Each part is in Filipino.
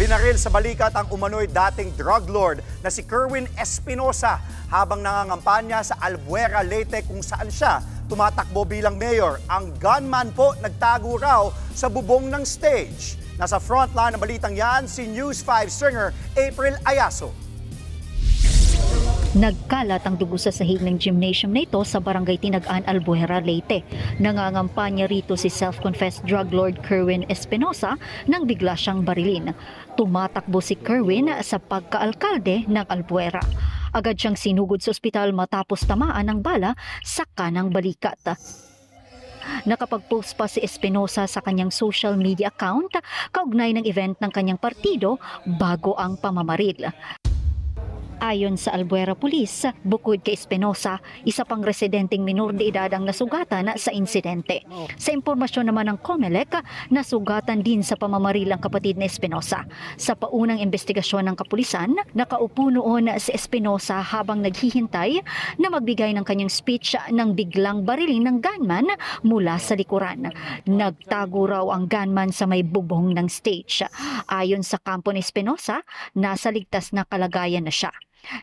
Binaril sa balikat ang umano'y dating drug lord na si Kerwin Espinosa habang nangangampanya sa Albuera, Leyte kung saan siya tumatakbo bilang mayor. Ang gunman po nagtago raw sa bubong ng stage. Nasa frontline ng balitang yan si News 5 stringer April Ayaso. Nagkalat ang dugo sa sahig ng gymnasium na ito sa barangay Tinagaan, Albuera, Leyte. Nangangampanya rito si self-confessed drug lord Kerwin Espinosa nang bigla siyang barilin. Tumatakbo si Kerwin sa pagkaalkalde ng Albuera. Agad siyang sinugod sa ospital matapos tamaan ng bala sa kanang balikat. Nakapag-post pa si Espinosa sa kanyang social media account kaugnay ng event ng kanyang partido bago ang pamamaril. Ayon sa Albuera Police, bukod kay Espinosa, isa pang residenteng minor de edad ang nasugatan sa insidente. Sa impormasyon naman ng COMELEC, nasugatan din sa pamamaril ang kapatid ni Espinosa. Sa paunang investigasyon ng kapulisan, nakaupo noon si Espinosa habang naghihintay na magbigay ng kanyang speech nang biglang barilin ng gunman mula sa likuran. Nagtago raw ang gunman sa may bubong ng stage. Ayon sa kampo ni Espinosa, nasa ligtas na kalagayan na siya.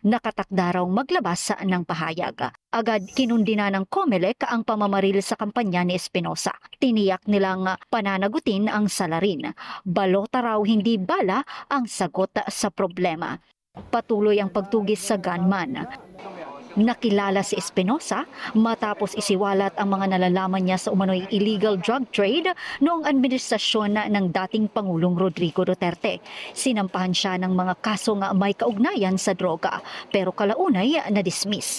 Nakatakda raw maglabas ng pahayag. Agad kinundina ng COMELEC ang pamamaril sa kampanya ni Espinosa. Tiniyak nilang pananagutin ang salarin. Balota raw hindi bala ang sagot sa problema. Patuloy ang pagtugis sa gunman. Nakilala si Espinosa matapos isiwalat ang mga nalalaman niya sa umano'y illegal drug trade noong administrasyon ng dating Pangulong Rodrigo Duterte. Sinampahan siya ng mga kaso nga may kaugnayan sa droga pero kalaunay na-dismiss.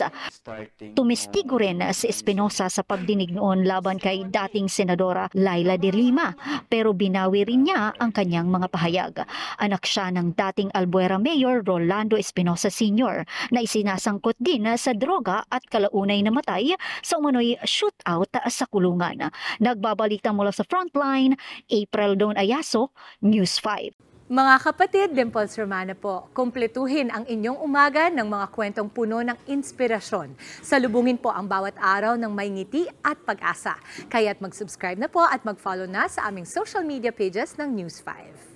Tumistigo rin si Espinosa sa pagdinig noon laban kay dating Senadora Laila de Lima pero binawi rin niya ang kanyang mga pahayag. Anak siya ng dating Albuera Mayor Rolando Espinosa Sr. na isinasangkot din sa droga at kalaunay namatay sa umano'y shootout sa kulungan. Nagbabalita mula sa Frontline, April Don Ayaso, News 5. Mga kapatid, Dimples Romana po, kumpletuhin ang inyong umaga ng mga kwentong puno ng inspirasyon. Salubungin po ang bawat araw ng may ngiti at pag-asa. Kaya't mag-subscribe na po at mag-follow na sa aming social media pages ng News 5.